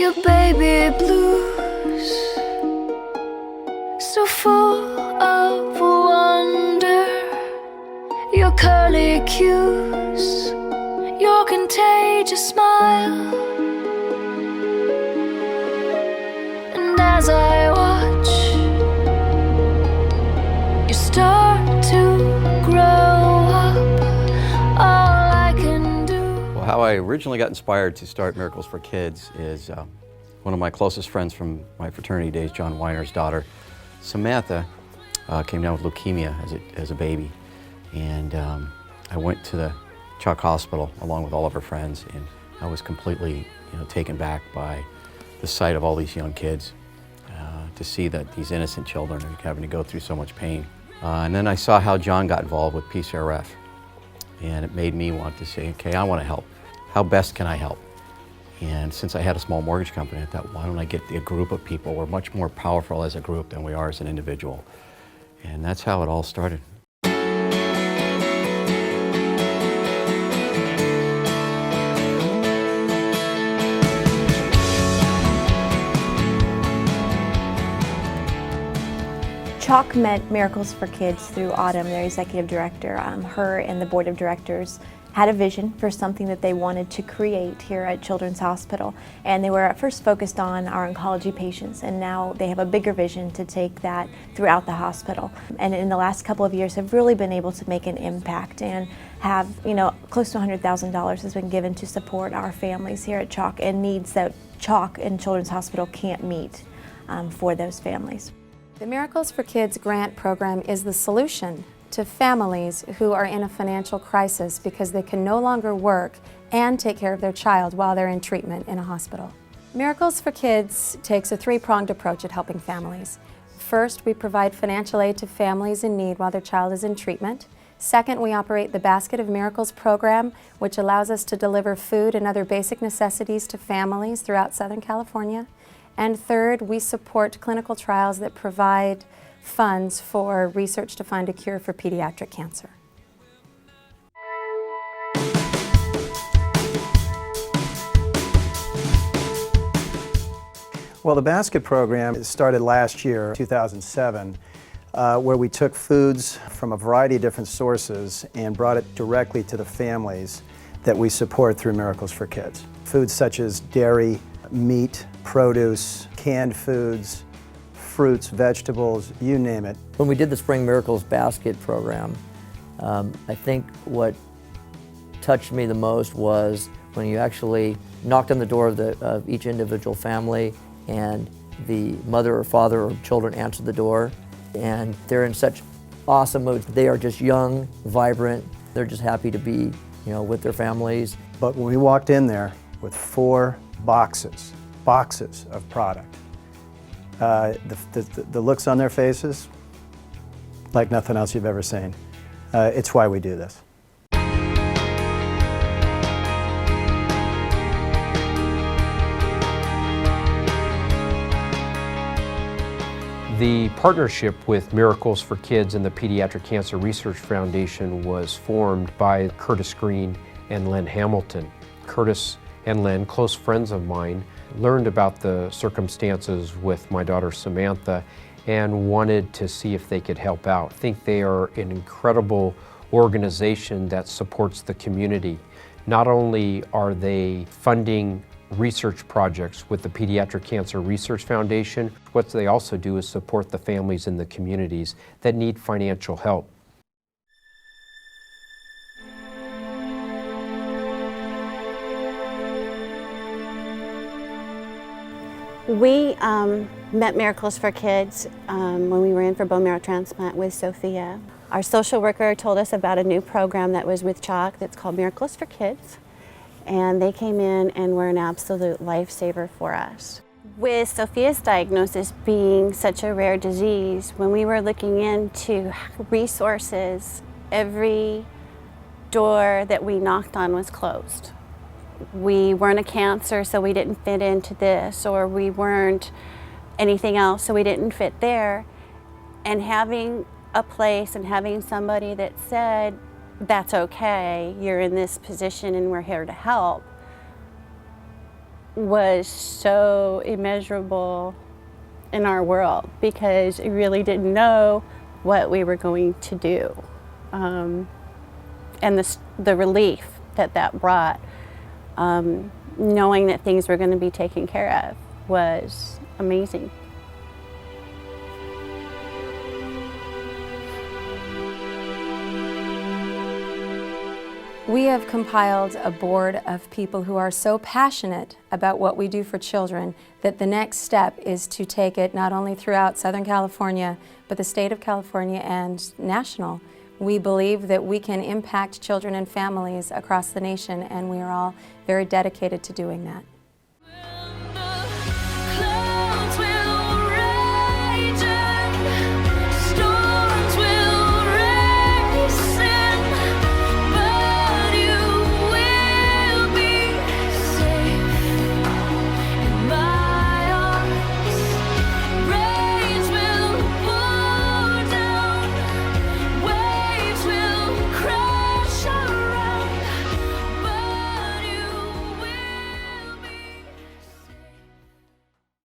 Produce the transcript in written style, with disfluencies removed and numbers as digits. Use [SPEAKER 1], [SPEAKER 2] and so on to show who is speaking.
[SPEAKER 1] your baby blues, so full of wonder, your curly cues, your contagious smile. And as I watch you start to grow up, all I can do.
[SPEAKER 2] Well, how I originally got inspired to start Miracles for Kids is one of my closest friends from my fraternity days, John Weiner's daughter, Samantha, came down with leukemia as a baby. And I went to the Chalk Hospital along with all of her friends, and I was completely taken back by the sight of all these young kids, to see that these innocent children are having to go through so much pain. And then I saw how John got involved with PCRF, and it made me want to say, okay, I want to help. How best can I help? And since I had a small mortgage company, I thought, why don't I get a group of people? We're much more powerful as a group than we are as an individual. And that's how it all started.
[SPEAKER 3] Chalk met Miracles for Kids through Autumn, their executive director. Her and the board of directors had a vision for something that they wanted to create here at Children's Hospital. And they were at first focused on our oncology patients, and now they have a bigger vision to take that throughout the hospital. And in the last couple of years have really been able to make an impact and have, close to $100,000 has been given to support our families here at Chalk and needs that Chalk and Children's Hospital can't meet for those families.
[SPEAKER 4] The Miracles for Kids grant program is the solution to families who are in a financial crisis because they can no longer work and take care of their child while they're in treatment in a hospital. Miracles for Kids takes a three-pronged approach at helping families. First, we provide financial aid to families in need while their child is in treatment. Second, we operate the Basket of Miracles program, which allows us to deliver food and other basic necessities to families throughout Southern California. And third, we support clinical trials that provide funds for research to find a cure for pediatric cancer.
[SPEAKER 5] Well, the Basket program started last year, 2007, where we took foods from a variety of different sources and brought it directly to the families that we support through Miracles for Kids. Foods such as dairy, meat, produce, canned foods, fruits, vegetables, you name it.
[SPEAKER 6] When we did the Spring Miracles Basket program, I think what touched me the most was when you actually knocked on the door of each individual family and the mother or father or children answered the door, and they're in such awesome moods. They are just young, vibrant, they're just happy to be with their families.
[SPEAKER 5] But when we walked in there with 4 boxes of product, the looks on their faces, like nothing else you've ever seen. It's why we do this.
[SPEAKER 7] The partnership with Miracles for Kids and the Pediatric Cancer Research Foundation was formed by Curtis Green and Len Hamilton. Curtis and Len, close friends of mine, learned about the circumstances with my daughter Samantha and wanted to see if they could help out. I think they are an incredible organization that supports the community. Not only are they funding research projects with the Pediatric Cancer Research Foundation, what they also do is support the families in the communities that need financial help.
[SPEAKER 8] We met Miracles for Kids when we were in for bone marrow transplant with Sophia. Our social worker told us about a new program that was with Chalk that's called Miracles for Kids. And they came in and were an absolute lifesaver for us. With Sophia's diagnosis being such a rare disease, when we were looking into resources, every door that we knocked on was closed. We weren't a cancer, so we didn't fit into this, or we weren't anything else, so we didn't fit there. And having a place and having somebody that said, that's okay, you're in this position and we're here to help, was so immeasurable in our world because we really didn't know what we were going to do. And the relief that that brought, knowing that things were going to be taken care of, was amazing.
[SPEAKER 4] We have compiled a board of people who are so passionate about what we do for children that the next step is to take it not only throughout Southern California, but the state of California and national. We believe that we can impact children and families across the nation, and we are all very dedicated to doing that.